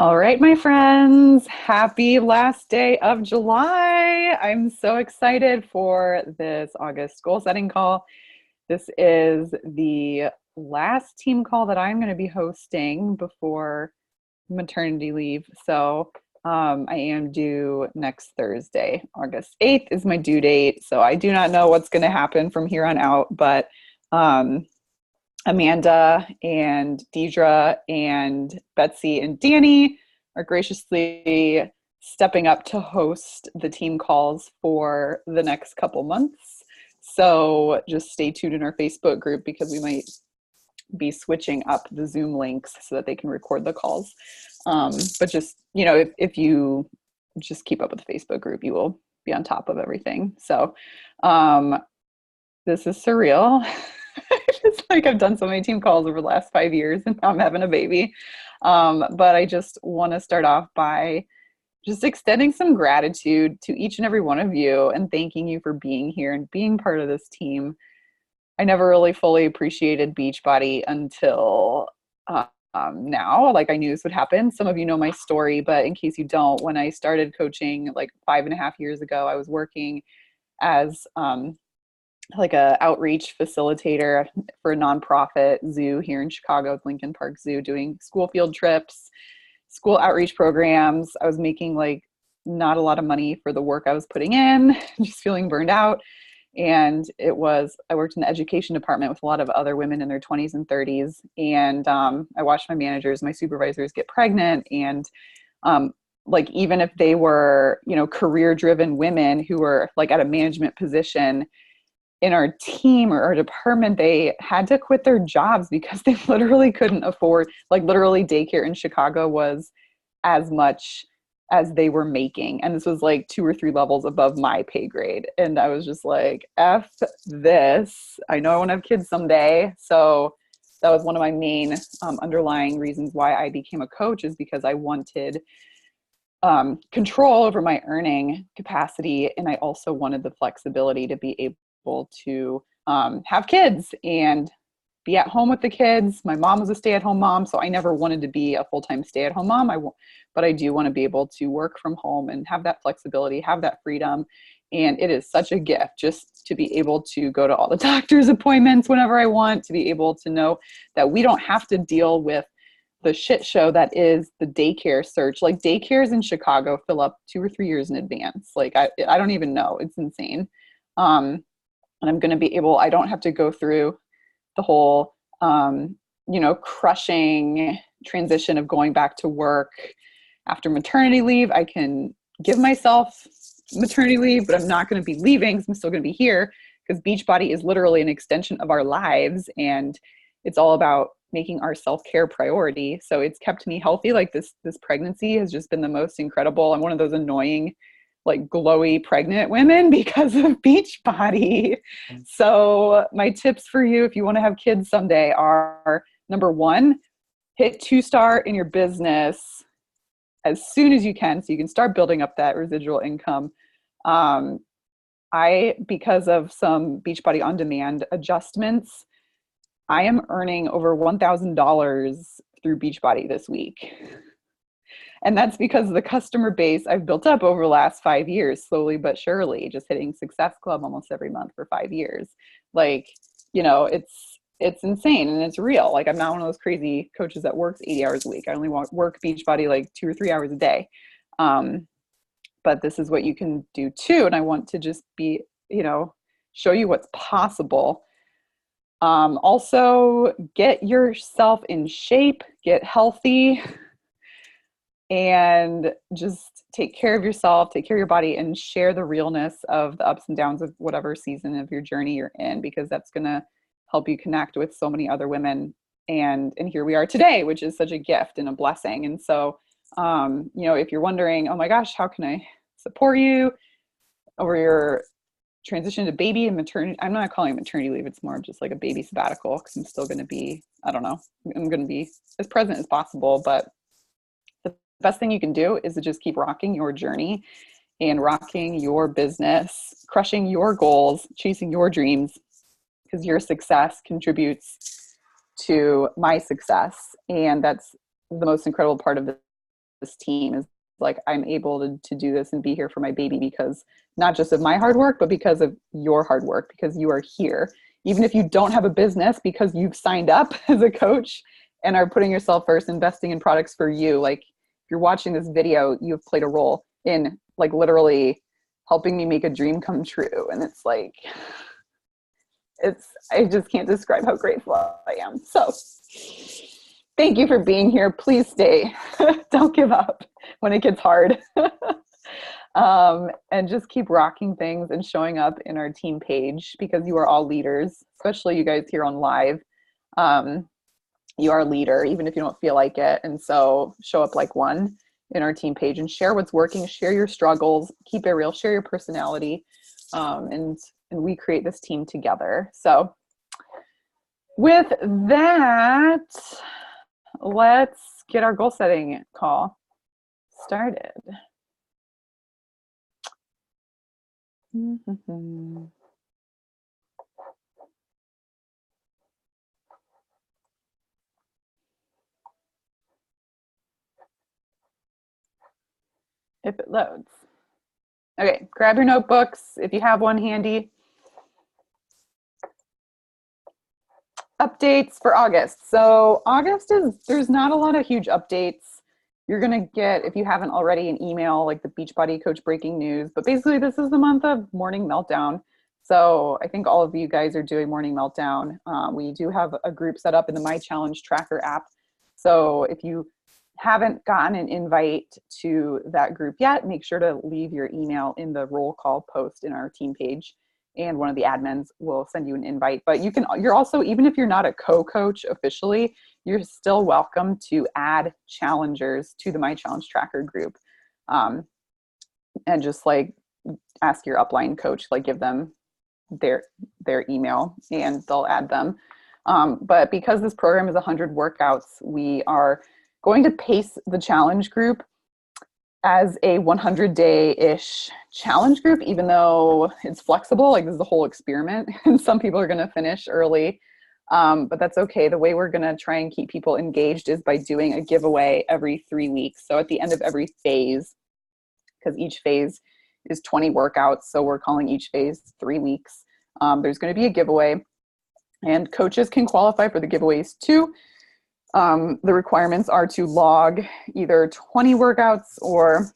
All right, my friends, happy last day of July. I'm so excited for this August goal setting call. This is the last team call that I'm going to be hosting before maternity leave. I am due next Thursday. August 8th is my due date. So I do not know what's going to happen from here on out, but um, Amanda and Deidre and Betsy and Danny are graciously stepping up to host the team calls for the next couple months. So just stay tuned in our Facebook group because we might be switching up the Zoom links so that they can record the calls. But just, if you just keep up with the Facebook group, you will be on top of everything. Um, this is surreal. It's like I've done so many team calls over the last 5 years and now I'm having a baby. But I just want to start off by just extending some gratitude to each and every one of you and thanking you for being here and being part of this team. I never really fully appreciated Beachbody until now. Like I knew this would happen. Some of you know my story, but in case you don't, when I started coaching like 5.5 years ago, I was working as like a outreach facilitator for a nonprofit zoo here in Chicago, Lincoln Park Zoo, doing school field trips, school outreach programs. I was making like not a lot of money for the work I was putting in, just feeling burned out. And I worked in the education department with a lot of other women in their 20s and 30s. And I watched my managers, my supervisors get pregnant. And like, even if they were, career driven women who were like at a management position, in our team or our department, they had to quit their jobs because they literally couldn't afford, like literally daycare in Chicago was as much as they were making. And this was like 2 or 3 levels above my pay grade. And I was just like, F this. I know I want to have kids someday. So that was one of my main underlying reasons why I became a coach, is because I wanted control over my earning capacity. And I also wanted the flexibility to be able to have kids and be at home with the kids. My mom was a stay-at-home mom, so I never wanted to be a full-time stay-at-home mom. But I do want to be able to work from home and have that flexibility, have that freedom. And it is such a gift just to be able to go to all the doctor's appointments whenever I want, to be able to know that we don't have to deal with the shit show that is the daycare search. Like daycares in Chicago fill up 2 or 3 years in advance. Like I don't even know. It's insane. And I'm going to be able, I don't have to go through the whole, crushing transition of going back to work after maternity leave. I can give myself maternity leave, but I'm not going to be leaving because I'm still going to be here, because Beachbody is literally an extension of our lives. And it's all about making our self-care priority. So it's kept me healthy. Like this pregnancy has just been the most incredible. I'm one of those annoying, like glowy pregnant women because of Beachbody. So my tips for you, if you want to have kids someday, are: number one, hit 2-star in your business as soon as you can, so you can start building up that residual income. Because of some Beachbody On Demand adjustments, I am earning over $1,000 through Beachbody this week. And that's because of the customer base I've built up over the last 5 years, slowly but surely, just hitting Success Club almost every month for 5 years. Like, it's insane and it's real. Like, I'm not one of those crazy coaches that works 80 hours a week. I only work Beachbody like 2 or 3 hours a day. But this is what you can do too. And I want to just show you what's possible. Also, get yourself in shape, get healthy, and just take care of yourself, take care of your body, and share the realness of the ups and downs of whatever season of your journey you're in, because that's going to help you connect with so many other women. And here we are today, which is such a gift and a blessing. And so, if you're wondering, oh my gosh, how can I support you over your transition to baby and maternity? I'm not calling it maternity leave. It's more just like a baby sabbatical, because I'm still going to be, I don't know, I'm going to be as present as possible. But the best thing you can do is to just keep rocking your journey and rocking your business, crushing your goals, chasing your dreams, because your success contributes to my success. And that's the most incredible part of this team is like, I'm able to do this and be here for my baby because not just of my hard work, but because of your hard work, because you are here. Even if you don't have a business, because you've signed up as a coach and are putting yourself first, investing in products for you. Like, if you're watching this video, you've played a role in like literally helping me make a dream come true. And it's like, I just can't describe how grateful I am. So thank you for being here. Please stay. Don't give up when it gets hard. And just keep rocking things and showing up in our team page, because you are all leaders, especially you guys here on live. You are a leader, even if you don't feel like it. And so show up like one in our team page and share what's working, share your struggles, keep it real, share your personality. And we create this team together. So with that, let's get our goal setting call started. If it loads. Okay, grab your notebooks if you have one handy. Updates for August. So August there's not a lot of huge updates. You're going to get, if you haven't already, an email like the Beachbody Coach breaking news. But basically, this is the month of Morning Meltdown. So I think all of you guys are doing Morning Meltdown. We do have a group set up in the My Challenge Tracker app. So if you haven't gotten an invite to that group yet, make sure to leave your email in the roll call post in our team page, and one of the admins will send you an invite. But you're also, even if you're not a co-coach officially, you're still welcome to add challengers to the My Challenge Tracker group. And just like ask your upline coach, like give them their email and they'll add them. But because this program is 100 workouts, we are going to pace the challenge group as a 100-day-ish challenge group, even though it's flexible. Like, this is a whole experiment, and some people are going to finish early, but that's okay. The way we're going to try and keep people engaged is by doing a giveaway every 3 weeks. So at the end of every phase, because each phase is 20 workouts, so we're calling each phase 3 weeks, there's going to be a giveaway, and coaches can qualify for the giveaways too. The requirements are to log either 20 workouts, or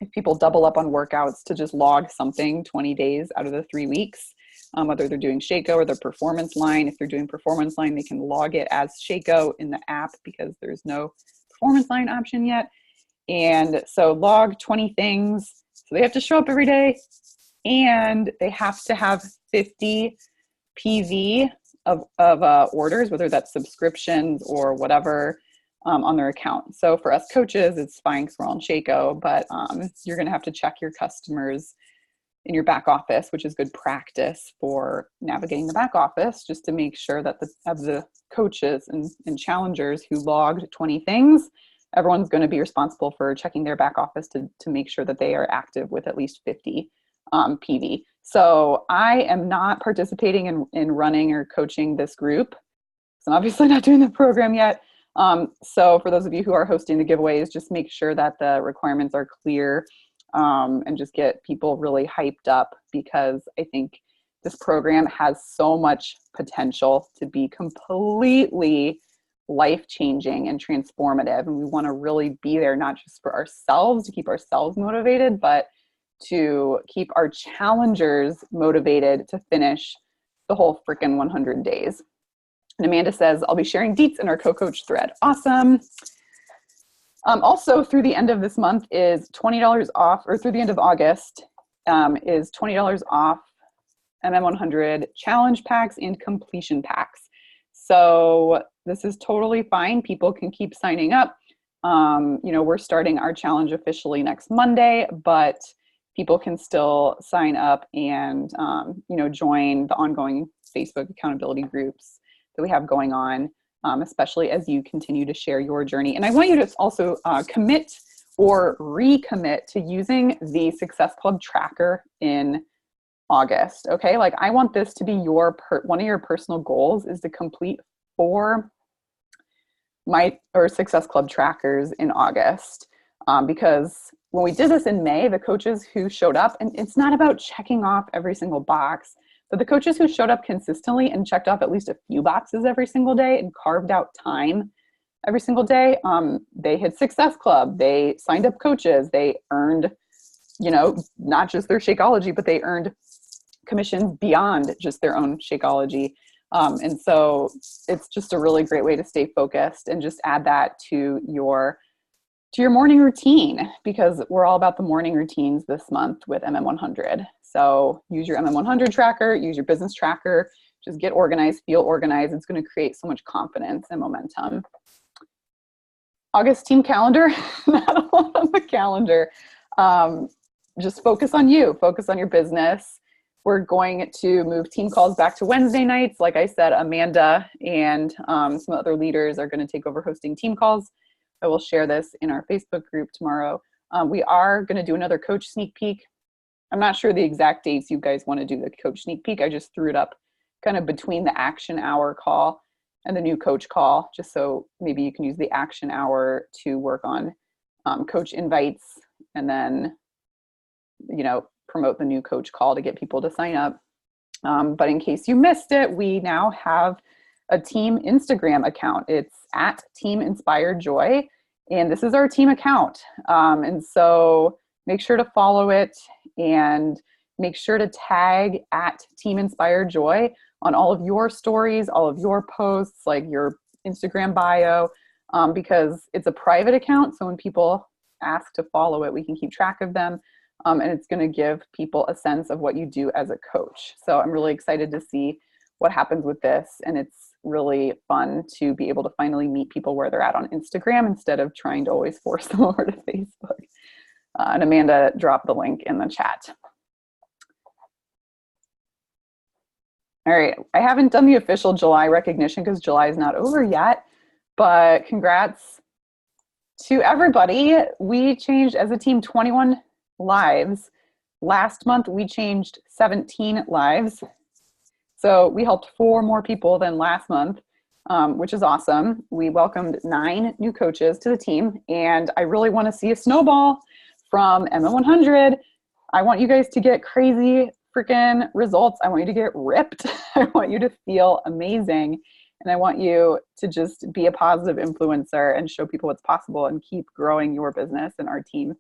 if people double up on workouts, to just log something 20 days out of the 3 weeks, whether they're doing Shaco or their performance line. If they're doing performance line, they can log it as Shaco in the app because there's no performance line option yet. And so log 20 things. So they have to show up every day, and they have to have 50 PV of orders, whether that's subscriptions or whatever, on their account. So for us coaches, it's fine because we're on Shaco, but you're going to have to check your customers in your back office, which is good practice for navigating the back office, just to make sure that the coaches and challengers who logged 20 things, everyone's going to be responsible for checking their back office to make sure that they are active with at least 50 PV. So I am not participating in running or coaching this group. So I'm obviously not doing the program yet. So for those of you who are hosting the giveaways, just make sure that the requirements are clear, and just get people really hyped up, because I think this program has so much potential to be completely life-changing and transformative. And we want to really be there, not just for ourselves, to keep ourselves motivated, but to keep our challengers motivated to finish the whole freaking 100 days. And Amanda says, I'll be sharing deets in our co-coach thread. Awesome. Also, through the end of this month is $20 off, or through the end of August is $20 off MM100 challenge packs and completion packs. So this is totally fine. People can keep signing up. We're starting our challenge officially next Monday, but people can still sign up and, join the ongoing Facebook accountability groups that we have going on, especially as you continue to share your journey. And I want you to also commit or recommit to using the Success Club tracker in August. Okay, like, I want this to be one of your personal goals, is to complete 4 Success Club trackers in August. because when we did this in May, the coaches who showed up, and it's not about checking off every single box, but the coaches who showed up consistently and checked off at least a few boxes every single day and carved out time every single day, they hit Success Club, they signed up coaches, they earned, not just their Shakeology, but they earned commissions beyond just their own Shakeology. And so it's just a really great way to stay focused and just add that to your morning routine, because we're all about the morning routines this month with MM100. So use your MM100 tracker, use your business tracker, just get organized, feel organized. It's going to create so much confidence and momentum. August team calendar, not a lot on the calendar. Just focus on you, focus on your business. We're going to move team calls back to Wednesday nights. Like I said, Amanda and some other leaders are going to take over hosting team calls. I will share this in our Facebook group tomorrow. We are going to do another coach sneak peek. I'm not sure the exact dates you guys want to do the coach sneak peek. I just threw it up kind of between the action hour call and the new coach call, just so maybe you can use the action hour to work on coach invites, and then, promote the new coach call to get people to sign up. But in case you missed it, we now have a team Instagram account. It's at Team Inspired Joy, and this is our team account. And so make sure to follow it and make sure to tag at Team Inspired Joy on all of your stories, all of your posts, like your Instagram bio, because it's a private account. So when people ask to follow it, we can keep track of them. And it's going to give people a sense of what you do as a coach. So I'm really excited to see what happens with this. And it's really fun to be able to finally meet people where they're at on Instagram instead of trying to always force them over to Facebook. And Amanda dropped the link in the chat. All right, I haven't done the official July recognition because July is not over yet, but congrats to everybody. We changed as a team 21 lives. Last month, we changed 17 lives. So we helped 4 more people than last month, which is awesome. We welcomed 9 new coaches to the team, and I really want to see a snowball from MM100. I want you guys to get crazy freaking results. I want you to get ripped. I want you to feel amazing. And I want you to just be a positive influencer and show people what's possible and keep growing your business and our team.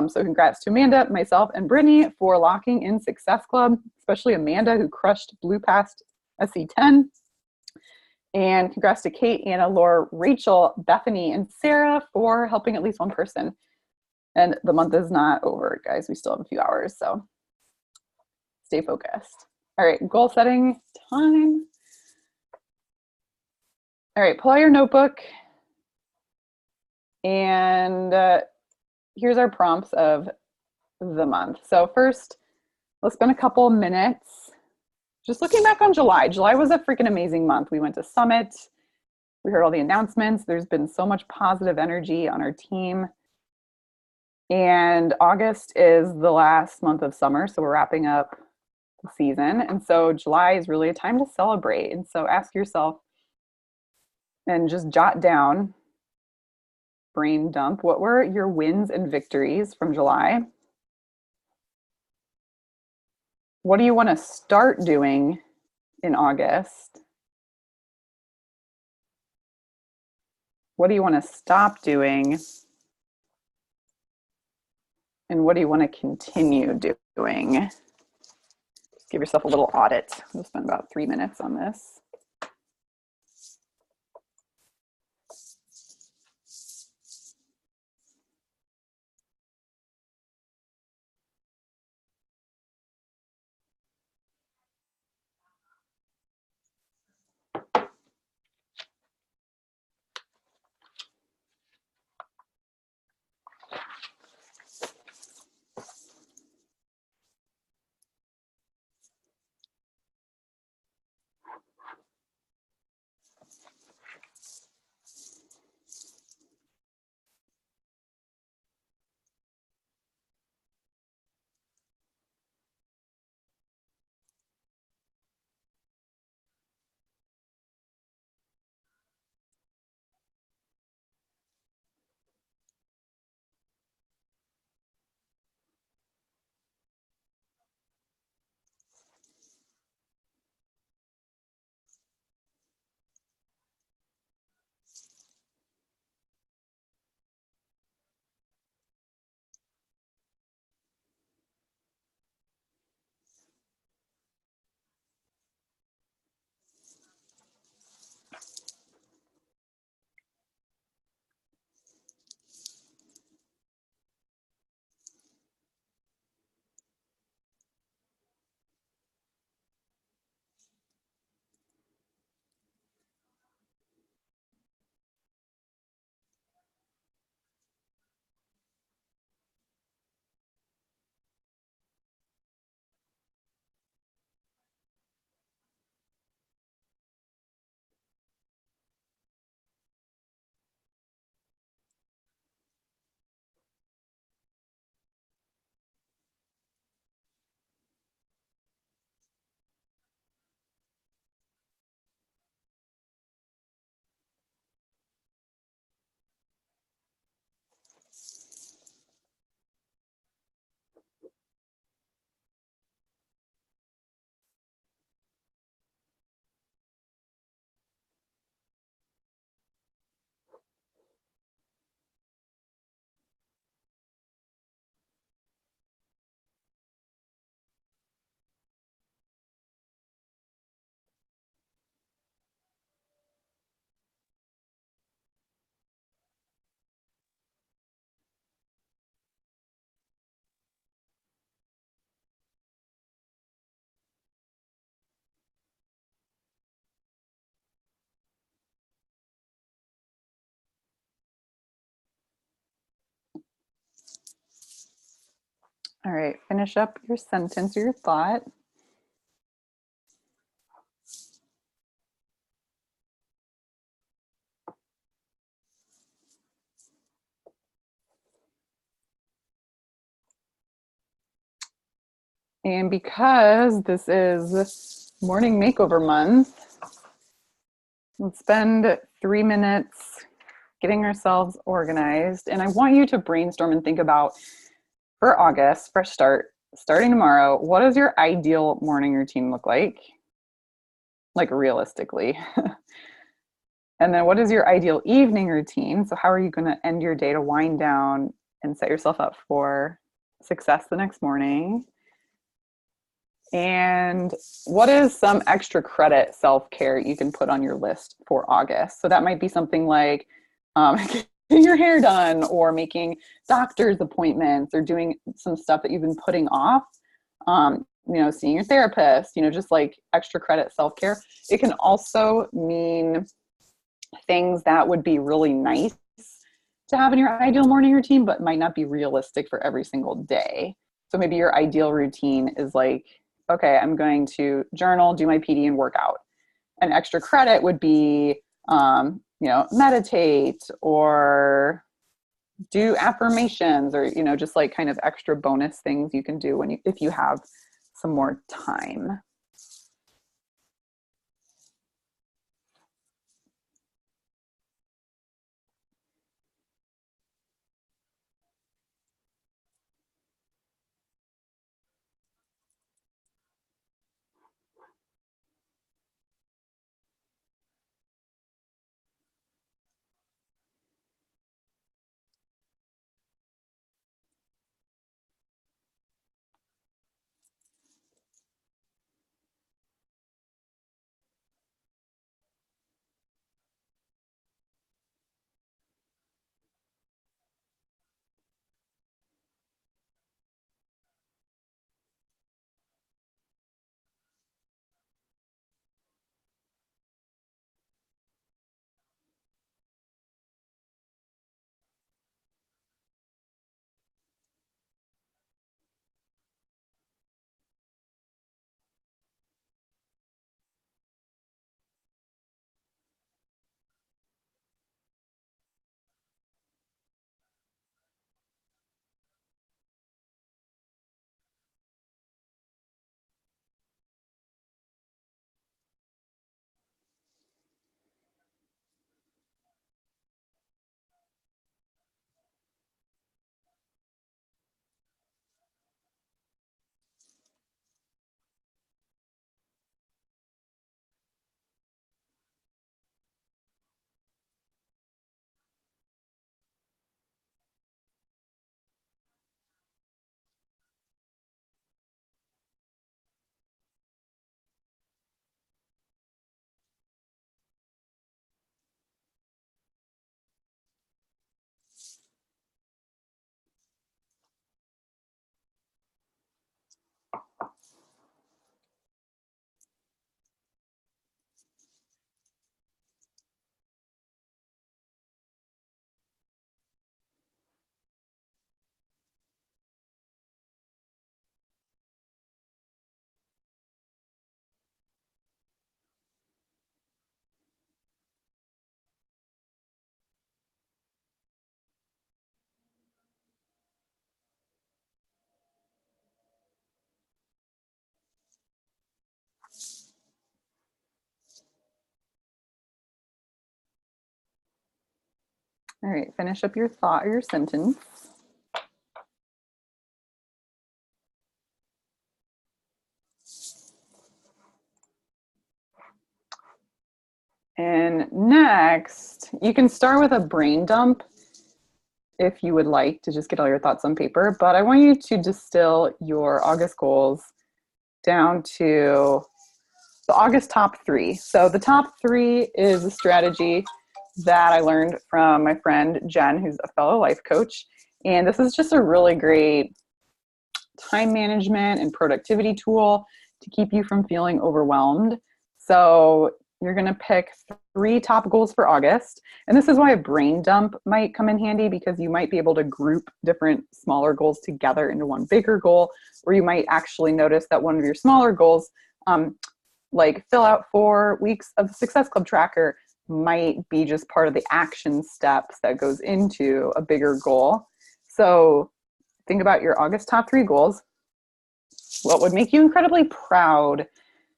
So congrats to Amanda, myself, and Brittany for locking in Success Club, especially Amanda, who crushed Blue Past SC10. And congrats to Kate, Anna, Laura, Rachel, Bethany, and Sarah for helping at least one person. And the month is not over, guys. We still have a few hours, so stay focused. All right, goal setting time. All right, pull out your notebook. And here's our prompts of the month. So first, let's spend a couple minutes just looking back on July. July was a freaking amazing month. We went to Summit. We heard all the announcements. There's been so much positive energy on our team. And August is the last month of summer, so we're wrapping up the season. And so July is really a time to celebrate. And so ask yourself and just jot down, brain dump, what were your wins and victories from July? What do you want to start doing in August? What do you want to stop doing? And what do you want to continue doing? Just give yourself a little audit. We'll spend about 3 minutes on this. All right, finish up your sentence or your thought. And because this is morning makeover month, let's spend 3 minutes getting ourselves organized. And I want you to brainstorm and think about, for August, fresh start, starting tomorrow, what does your ideal morning routine look like? Like realistically. And then what is your ideal evening routine? So how are you going to end your day to wind down and set yourself up for success the next morning? And what is some extra credit self-care you can put on your list for August? So that might be something like getting your hair done, or making doctor's appointments, or doing some stuff that you've been putting off. Seeing your therapist, just like extra credit self-care. It can also mean things that would be really nice to have in your ideal morning routine, but might not be realistic for every single day. So maybe your ideal routine is like, okay, I'm going to journal, do my PD, and work out. An extra credit would be, meditate or do affirmations, or, just like kind of extra bonus things you can do if you have some more time. All right, finish up your thought or your sentence. And next, you can start with a brain dump if you would like to just get all your thoughts on paper. But I want you to distill your August goals down to the August top 3. So the top 3 is a strategy that I learned from my friend Jen, who's a fellow life coach. And this is just a really great time management and productivity tool to keep you from feeling overwhelmed. So, you're going to pick 3 top goals for August. And this is why a brain dump might come in handy, because you might be able to group different smaller goals together into one bigger goal, or you might actually notice that one of your smaller goals, like fill out 4 weeks of the Success Club tracker, might be just part of the action steps that goes into a bigger goal. So think about your August top 3 goals. What would make you incredibly proud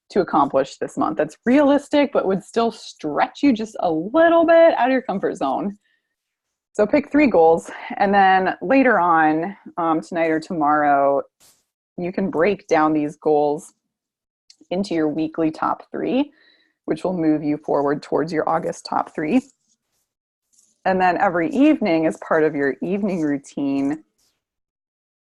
to accomplish this month that's realistic, but would still stretch you just a little bit out of your comfort zone? So pick 3 goals, and then later on, tonight or tomorrow, you can break down these goals into your weekly top 3, which will move you forward towards your August top 3. And then every evening, as part of your evening routine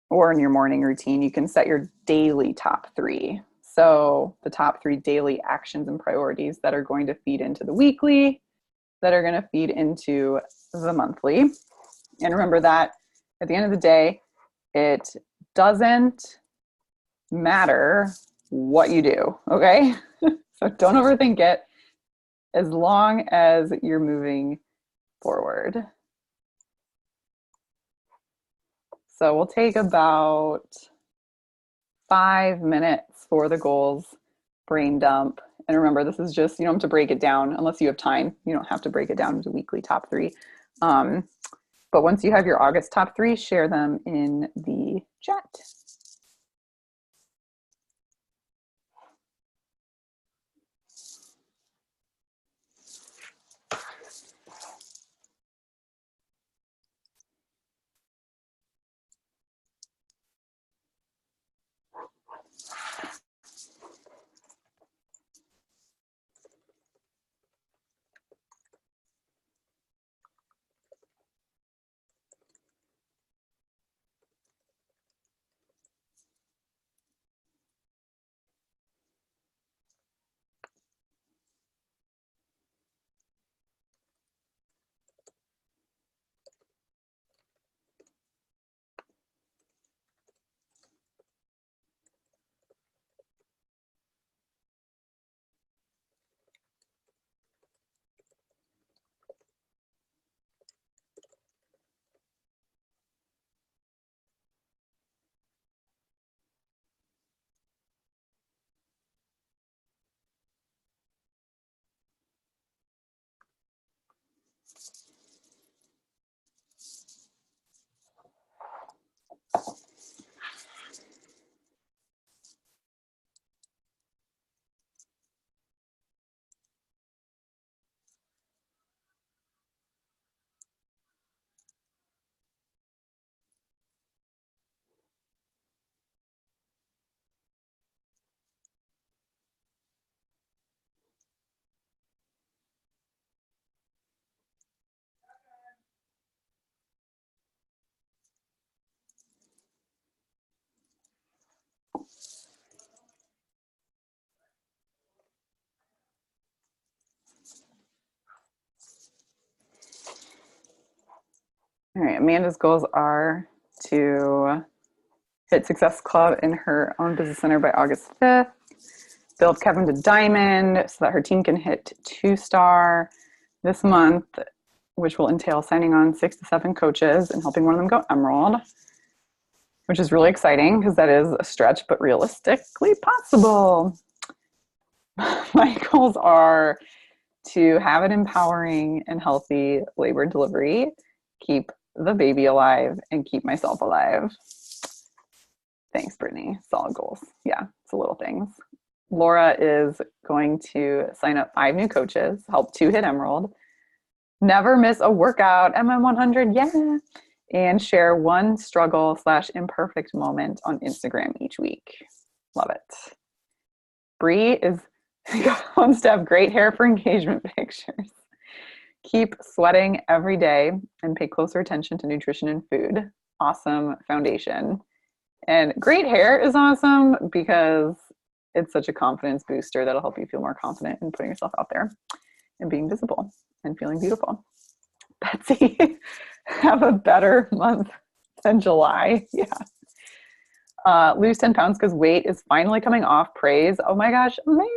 or in your morning routine, you can set your daily top 3. So the top 3 daily actions and priorities that are going to feed into the weekly, that are going to feed into the monthly. And remember that at the end of the day, it doesn't matter what you do, okay? So don't overthink it, as long as you're moving forward. So we'll take about 5 minutes for the goals brain dump. And remember, this is just, you don't have to break it down unless you have time. You don't have to break it down into weekly top 3. But once you have your August top 3, share them in the chat. All right, Amanda's goals are to hit Success Club in her own business center by August 5th, build Kevin to Diamond so that her team can hit 2-star this month, which will entail signing on 6 to 7 coaches and helping one of them go Emerald, which is really exciting because that is a stretch, but realistically possible. My goals are to have an empowering and healthy labor delivery, keep the baby alive, and keep myself alive. Thanks, Brittany. Solid goals. Yeah, it's the little things. Laura is going to sign up 5 new coaches, help 2 hit Emerald, never miss a workout, MM100, yeah, and share 1 struggle/imperfect moment on Instagram each week. Love it. Bree is wants to have great hair for engagement pictures. Keep sweating every day and pay closer attention to nutrition and food. Awesome foundation. And great hair is awesome because it's such a confidence booster that'll help you feel more confident in putting yourself out there and being visible and feeling beautiful. Betsy, have a better month than July. Yeah. Lose 10 pounds because weight is finally coming off. Praise. Oh my gosh, amazing.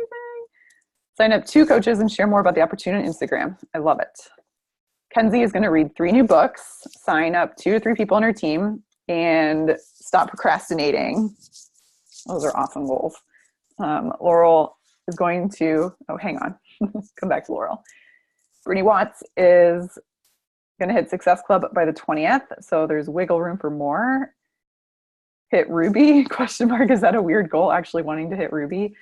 Sign up 2 coaches and share more about the opportunity on Instagram. I love it. Kenzie is going to read 3 new books, sign up 2 to 3 people on her team, and stop procrastinating. Those are awesome goals. Laurel is going to, hang on. Come back to Laurel. Brittany Watts is going to hit Success Club by the 20th. So there's wiggle room for more. Hit Ruby, ? Is that a weird goal, actually wanting to hit Ruby?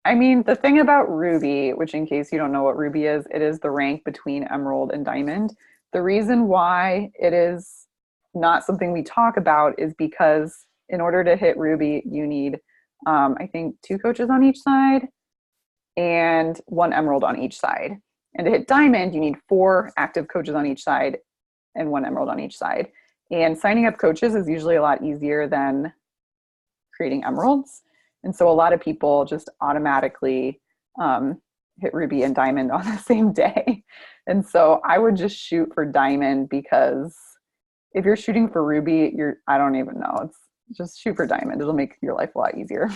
I mean, the thing about Ruby, which in case you don't know what Ruby is, it is the rank between Emerald and Diamond. The reason why it is not something we talk about is because in order to hit Ruby, you need, I think, 2 coaches on each side and 1 Emerald on each side. And to hit Diamond, you need 4 active coaches on each side and 1 Emerald on each side. And signing up coaches is usually a lot easier than creating Emeralds. And so a lot of people just automatically hit Ruby and Diamond on the same day. And so I would just shoot for Diamond, because if you're shooting for Ruby, I don't even know. It's just shoot for Diamond. It'll make your life a lot easier.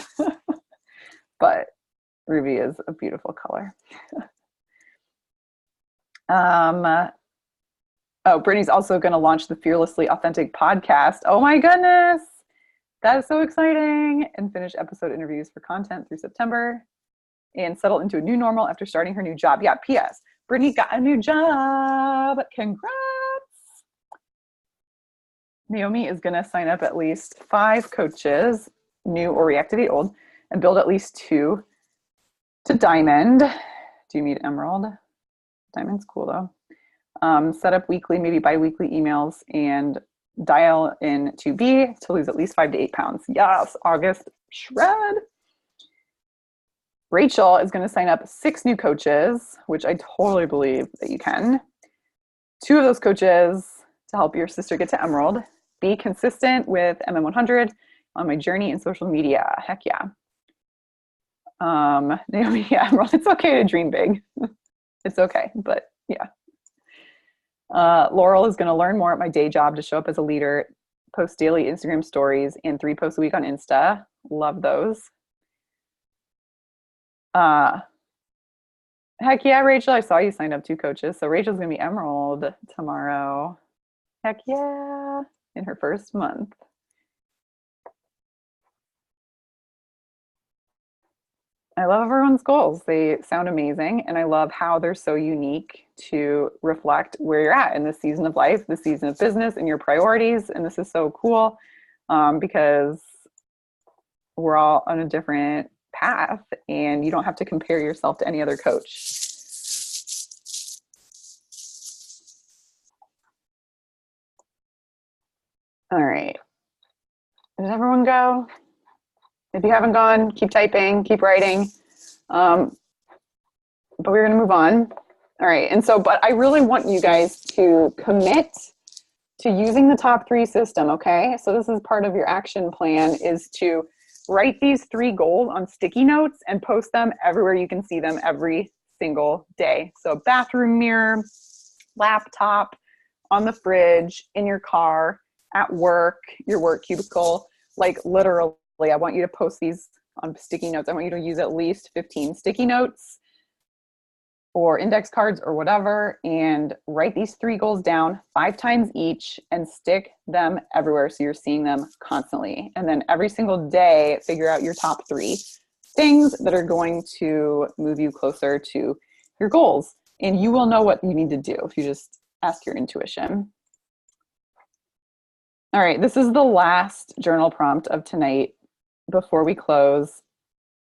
But Ruby is a beautiful color. Brittany's also going to launch the Fearlessly Authentic podcast. Oh my goodness. That is so exciting. And finish episode interviews for content through September and settle into a new normal after starting her new job. Yeah, P.S. Brittany got a new job. Congrats. Naomi is going to sign up at least 5 coaches, new or reactivate old, and build at least 2 to Diamond. Do you need Emerald? Diamond's cool though. Set up weekly, maybe bi-weekly emails and dial in to B to lose at least 5 to 8 pounds. Yes, August shred. Rachel is going to sign up 6 new coaches, which I totally believe that you can. 2 of those coaches to help your sister get to Emerald. Be consistent with MM100 on my journey in social media. Heck yeah. Naomi, yeah, Emerald, it's okay to dream big. It's okay, but yeah. Laurel is going to learn more at my day job to show up as a leader, post daily Instagram stories, and 3 posts a week on Insta. Love those. Heck yeah, Rachel, I saw you signed up 2 coaches. So Rachel's going to be Emerald tomorrow. Heck yeah, in her first month. I love everyone's goals. They sound amazing. And I love how they're so unique to reflect where you're at in this season of life, the season of business, and your priorities. And this is so cool because we're all on a different path and you don't have to compare yourself to any other coach. All right. Did everyone go? If you haven't gone, keep typing, keep writing. But we're going to move on. All right. And so, but I really want you guys to commit to using the top 3 system. Okay. So this is part of your action plan, is to write these 3 goals on sticky notes and post them everywhere you can see them every single day. So bathroom mirror, laptop, on the fridge, in your car, at work, your work cubicle, like literally. I want you to post these on sticky notes. I want you to use at least 15 sticky notes or index cards or whatever, and write these 3 goals down 5 times each and stick them everywhere so you're seeing them constantly. And then every single day, figure out your top 3 things that are going to move you closer to your goals. And you will know what you need to do if you just ask your intuition. All right, this is the last journal prompt of tonight. Before we close,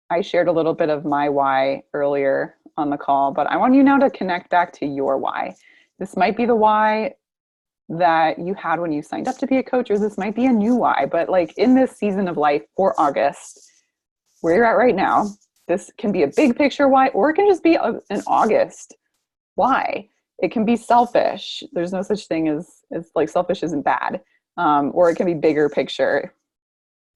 I shared a little bit of my why earlier on the call, but I want you now to connect back to your why. This might be the why that you had when you signed up to be a coach, or this might be a new why, but like in this season of life for August, where you're at right now, this can be a big picture why, or it can just be an August why. It can be selfish. There's no such thing as like selfish isn't bad. Or it can be bigger picture.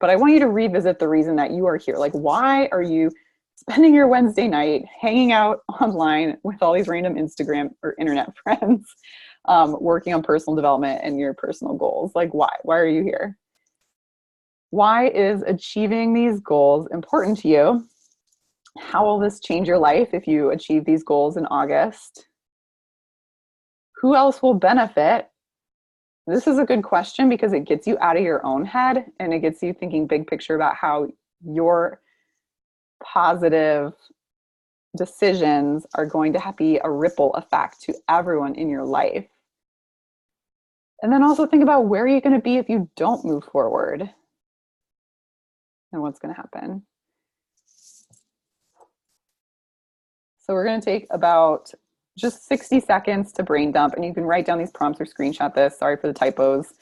But I want you to revisit the reason that you are here. Like, why are you spending your Wednesday night hanging out online with all these random Instagram or internet friends, working on personal development and your personal goals? Like, why? Why are you here? Why is achieving these goals important to you? How will this change your life if you achieve these goals in August? Who else will benefit? This is a good question because it gets you out of your own head and it gets you thinking big picture about how your positive decisions are going to be a ripple effect to everyone in your life. And then also think about where you're going to be if you don't move forward and what's going to happen. So we're going to take about just 60 seconds to brain dump, and you can write down these prompts or screenshot this. Sorry for the typos.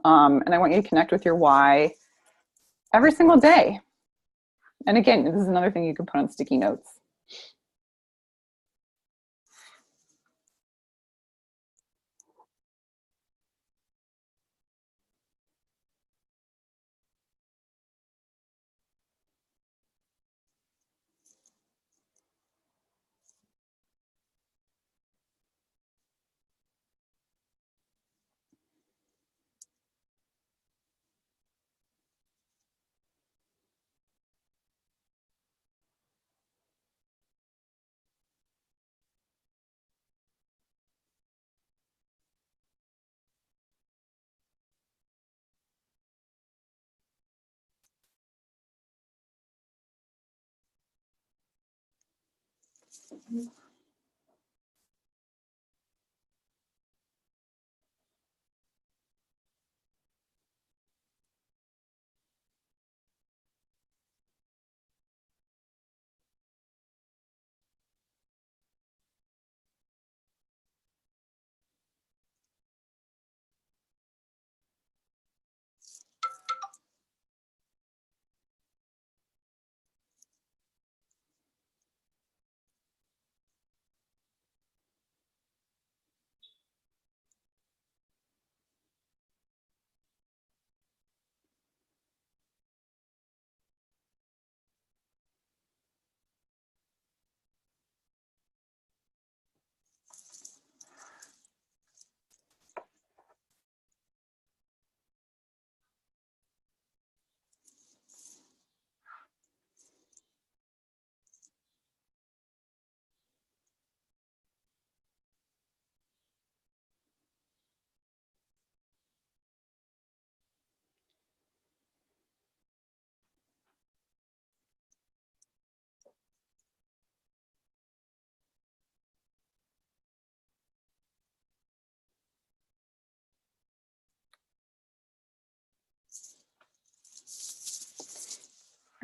And I want you to connect with your why every single day. And again, this is another thing you can put on sticky notes.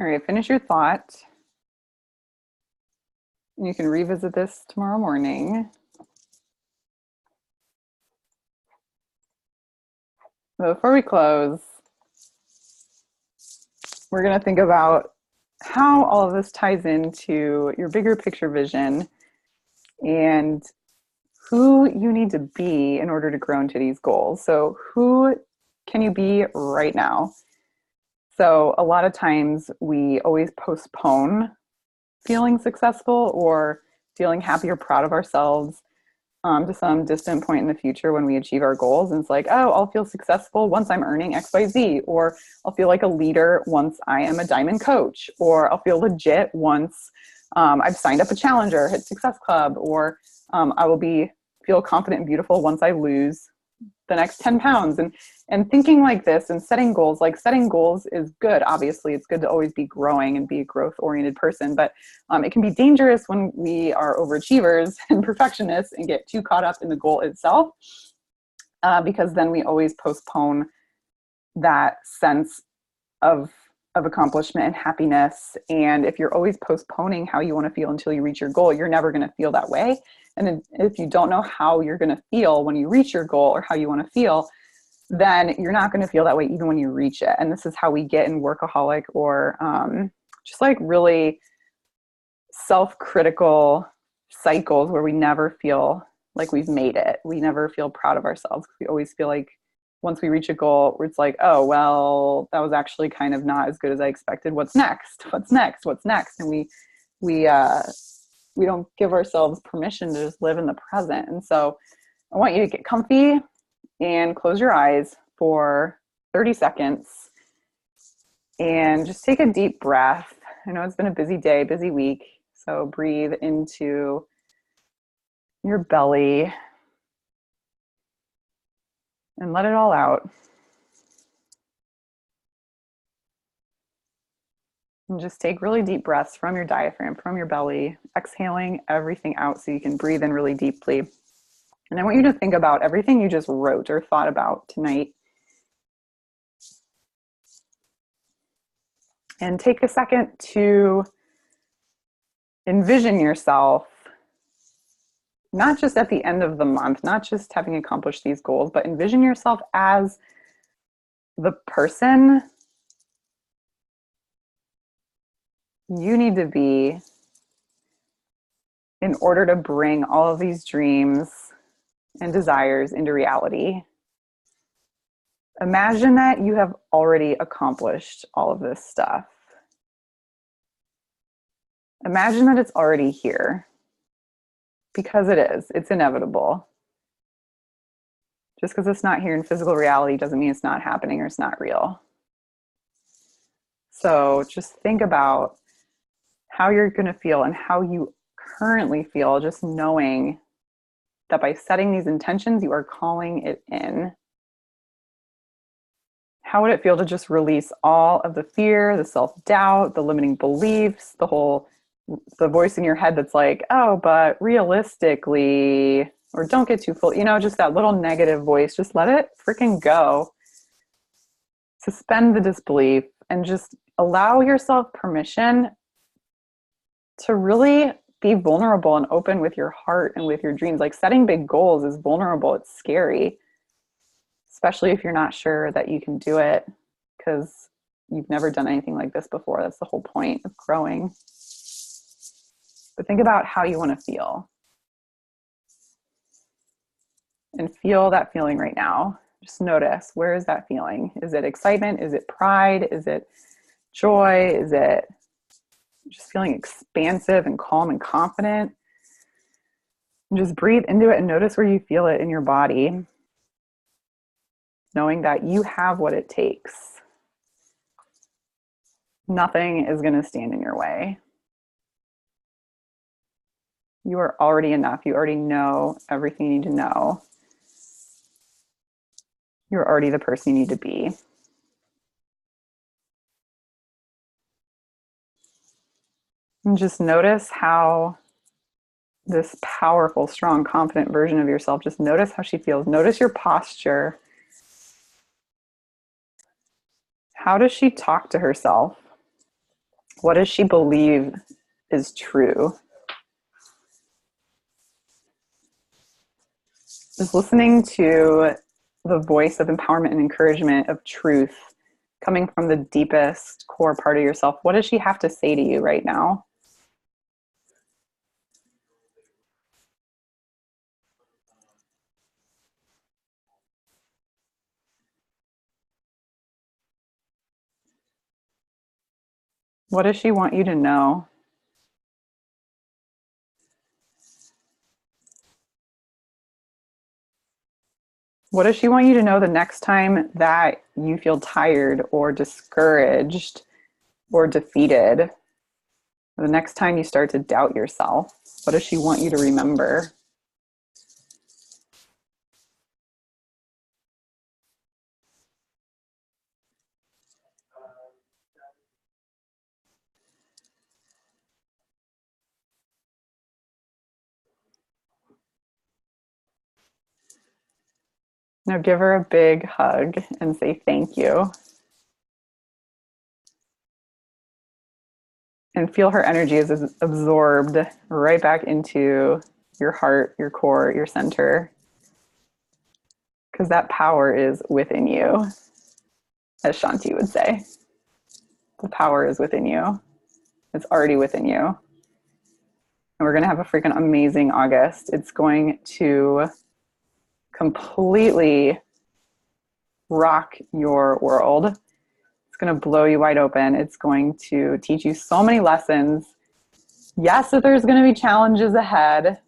All right, finish your thought. You can revisit this tomorrow morning. But before we close, we're going to think about how all of this ties into your bigger picture vision and who you need to be in order to grow into these goals. So who can you be right now? So a lot of times we always postpone feeling successful or feeling happy or proud of ourselves to some distant point in the future when we achieve our goals. And it's like, oh, I'll feel successful once I'm earning XYZ, or I'll feel like a leader once I am a diamond coach, or I'll feel legit once I've signed up a challenger, hit Success Club, or I will feel confident and beautiful once I lose the next 10 pounds. And thinking like this and setting goals is good. Obviously, it's good to always be growing and be a growth-oriented person, but it can be dangerous when we are overachievers and perfectionists and get too caught up in the goal itself, because then we always postpone that sense of accomplishment and happiness. And if you're always postponing how you want to feel until you reach your goal, you're never going to feel that way. And if you don't know how you're going to feel when you reach your goal or how you want to feel, then you're not going to feel that way even when you reach it. And this is how we get in workaholic or just like really self-critical cycles where we never feel like we've made it. We never feel proud of ourselves. We always feel like once we reach a goal where it's like, oh, well, that was actually kind of not as good as I expected. What's next? What's next? What's next? And we don't give ourselves permission to just live in the present. And so I want you to get comfy and close your eyes for 30 seconds and just take a deep breath. I know it's been a busy day, busy week. So breathe into your belly and let it all out. And just take really deep breaths from your diaphragm, from your belly, exhaling everything out so you can breathe in really deeply. And I want you to think about everything you just wrote or thought about tonight. And take a second to envision yourself, not just at the end of the month, not just having accomplished these goals, but envision yourself as the person you need to be in order to bring all of these dreams and desires into reality. Imagine that you have already accomplished all of this stuff. Imagine that it's already here, because it is. It's inevitable. Just because it's not here in physical reality doesn't mean it's not happening or it's not real. So just think about how you're going to feel and how you currently feel, just knowing that by setting these intentions, you are calling it in. How would it feel to just release all of the fear, the self-doubt, the limiting beliefs, the voice in your head that's like, oh, but realistically, or don't get too full, just that little negative voice, just let it freaking go. Suspend the disbelief and just allow yourself permission to really be vulnerable and open with your heart and with your dreams. Like setting big goals is vulnerable. It's scary, especially if you're not sure that you can do it because you've never done anything like this before. That's the whole point of growing. But think about how you want to feel. And feel that feeling right now. Just notice, where is that feeling? Is it excitement? Is it pride? Is it joy? Is it just feeling expansive and calm and confident? And just breathe into it and notice where you feel it in your body, knowing that you have what it takes. Nothing is going to stand in your way. You are already enough. You already know everything you need to know. You're already the person you need to be. And just notice how this powerful, strong, confident version of yourself, just notice how she feels. Notice your posture. How does she talk to herself? What does she believe is true? Just listening to the voice of empowerment and encouragement of truth coming from the deepest core part of yourself. What does she have to say to you right now? What does she want you to know? What does she want you to know the next time that you feel tired or discouraged or defeated? Or the next time you start to doubt yourself? What does she want you to remember? Now give her a big hug and say thank you. And feel her energy is absorbed right back into your heart, your core, your center. Because that power is within you, as Shanti would say. The power is within you. It's already within you. And we're going to have a freaking amazing August. It's going to completely rock your world. It's going to blow you wide open. It's going to teach you so many lessons. Yes, that there's going to be challenges ahead.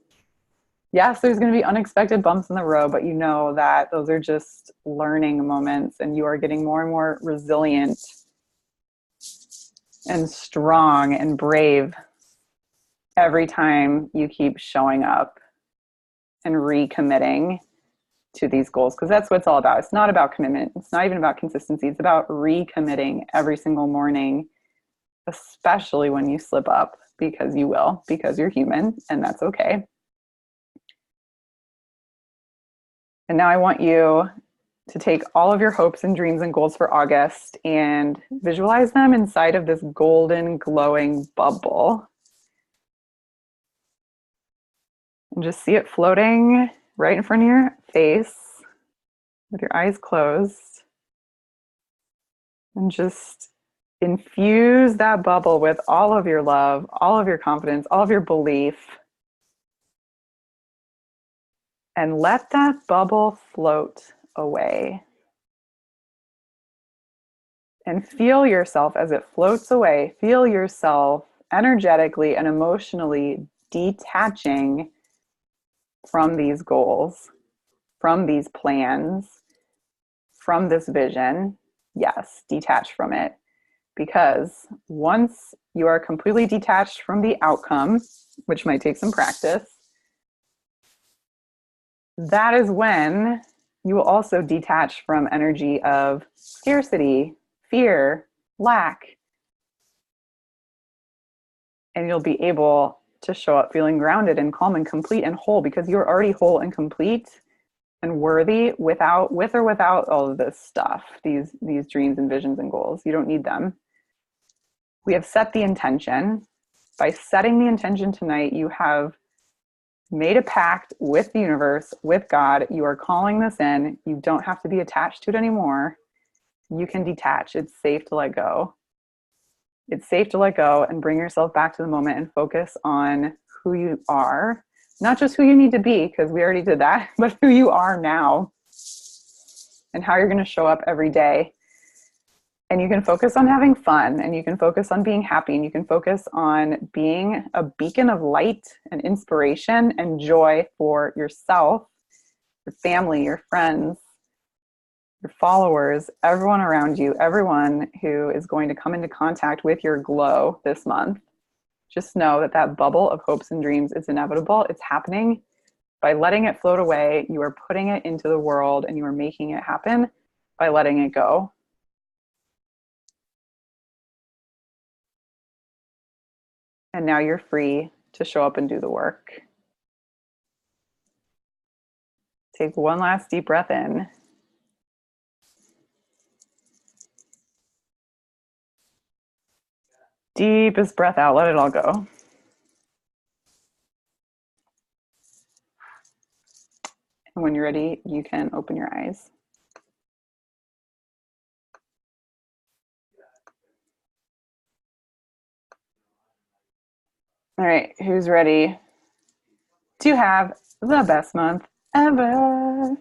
Yes, there's going to be unexpected bumps in the road, but you know that those are just learning moments and you are getting more and more resilient and strong and brave every time you keep showing up and recommitting to these goals, because that's what it's all about. It's not about commitment. It's not even about consistency. It's about recommitting every single morning, especially when you slip up, because you will, because you're human, and that's okay. And now I want you to take all of your hopes and dreams and goals for August and visualize them inside of this golden glowing bubble. And just see it floating right in front of your face with your eyes closed. And just infuse that bubble with all of your love, all of your confidence, all of your belief. And let that bubble float away. And feel yourself as it floats away. Feel yourself energetically and emotionally detaching from these goals, from these plans, from this vision. Yes, detach from it. Because once you are completely detached from the outcome, which might take some practice, that is when you will also detach from energy of scarcity, fear, lack. And you'll be able to show up feeling grounded and calm and complete and whole, because you're already whole and complete and worthy with or without all of this stuff, these dreams and visions and goals. You don't need them. We have set the intention. By setting the intention tonight, you have made a pact with the universe, with God. You are calling this in. You don't have to be attached to it anymore. You can detach. It's safe to let go. It's safe to let go and bring yourself back to the moment and focus on who you are. Not just who you need to be, because we already did that, but who you are now and how you're going to show up every day. And you can focus on having fun, and you can focus on being happy, and you can focus on being a beacon of light and inspiration and joy for yourself, your family, your friends, your followers, everyone around you, everyone who is going to come into contact with your glow this month. Just know that that bubble of hopes and dreams is inevitable. It's happening. By letting it float away, you are putting it into the world, and you are making it happen by letting it go. And now you're free to show up and do the work. Take one last deep breath in. Deepest breath out. Let it all go. And when you're ready, you can open your eyes. All right, who's ready to have the best month ever?